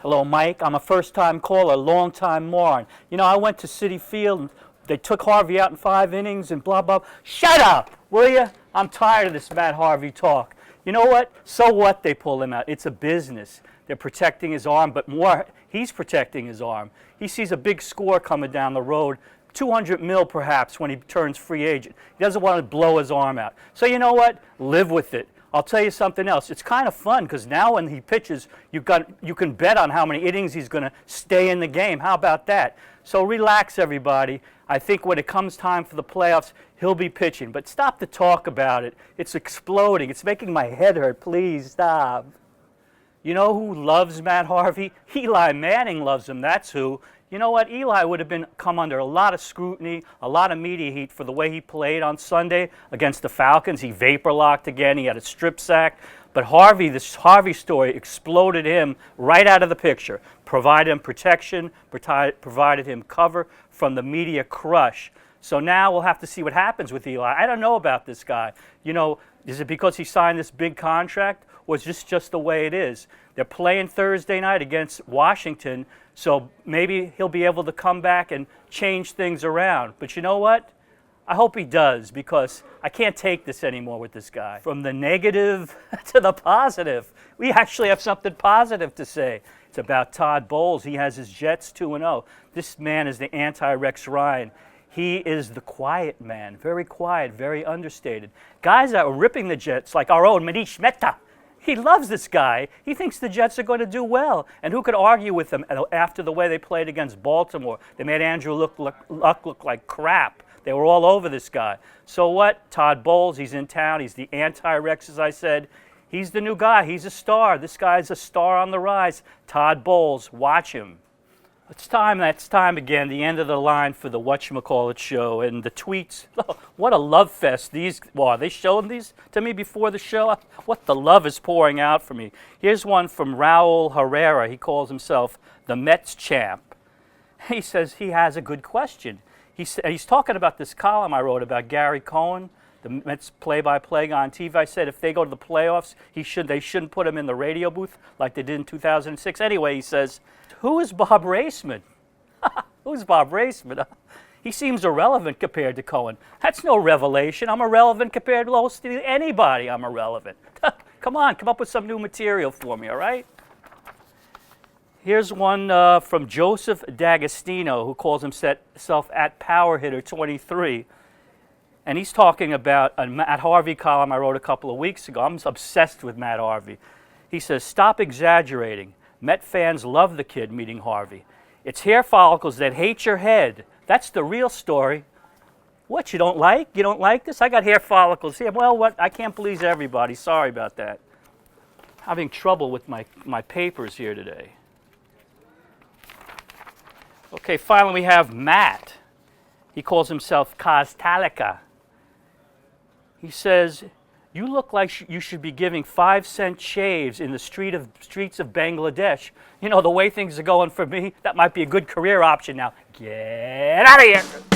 Hello, Mike. I'm a first-time caller, long-time moron. You know, I went to Citi Field, and they took Harvey out in 5 innings and blah, blah. Shut up, will you? I'm tired of this Matt Harvey talk. You know what? So what they pull him out? It's a business. They're protecting his arm, but more, he's protecting his arm. He sees a big score coming down the road, 200 mil perhaps when he turns free agent. He doesn't want to blow his arm out. So you know what? Live with it. I'll tell you something else. It's kind of fun because now when he pitches, you can bet on how many innings he's going to stay in the game. How about that? So relax, everybody. I think when it comes time for the playoffs, he'll be pitching. But stop the talk about it. It's exploding. It's making my head hurt. Please stop. You know who loves Matt Harvey? Eli Manning loves him. That's who. You know what? Eli would have come under a lot of scrutiny, a lot of media heat for the way he played on Sunday against the Falcons. He vapor locked again. He had a strip sack. But Harvey, this Harvey story exploded him right out of the picture, provided him protection, provided him cover from the media crush. So now we'll have to see what happens with Eli. I don't know about this guy. You know, is it because he signed this big contract, or is this just the way it is? They're playing Thursday night against Washington, so maybe he'll be able to come back and change things around. But you know what? I hope he does, because I can't take this anymore with this guy. From the negative to the positive. We actually have something positive to say. It's about Todd Bowles. He has his Jets 2-0. This man is the anti-Rex Ryan. He is the quiet man, very quiet, very understated. Guys that are ripping the Jets, like our own Manish Mehta, he loves this guy. He thinks the Jets are going to do well. And who could argue with them after the way they played against Baltimore? They made Andrew Luck look like crap. They were all over this guy. So what? Todd Bowles, he's in town. He's the anti-Rex, as I said. He's the new guy. He's a star. This guy's a star on the rise. Todd Bowles, watch him. It's time, that's time again, the end of the line for the whatchamacallit show. And the tweets, oh, what a love fest. Are they showing these to me before the show? What the love is pouring out for me. Here's one from Raul Herrera. He calls himself the Mets champ. He says he has a good question. He's talking about this column I wrote about Gary Cohen, the Mets play-by-play guy on TV. I said if they go to the playoffs, they shouldn't put him in the radio booth like they did in 2006. Anyway, he says, who is Bob Raissman? Who's Bob Raissman? He seems irrelevant compared to Cohen. That's no revelation. I'm irrelevant compared to anybody. I'm irrelevant. Come on, come up with some new material for me, all right? Here's one from Joseph D'Agostino, who calls himself at Power Hitter 23. And he's talking about a Matt Harvey column I wrote a couple of weeks ago. I'm obsessed with Matt Harvey. He says, stop exaggerating. Met fans love the kid meeting Harvey. It's hair follicles that hate your head. That's the real story. What, you don't like? You don't like this? I got hair follicles here. Well, what? I can't please everybody. Sorry about that. Having trouble with my papers here today. Okay, finally we have Matt. He calls himself Kaztalika. He says, you look like you should be giving 5-cent shaves in the streets of Bangladesh. You know, the way things are going for me, that might be a good career option now. Get out of here!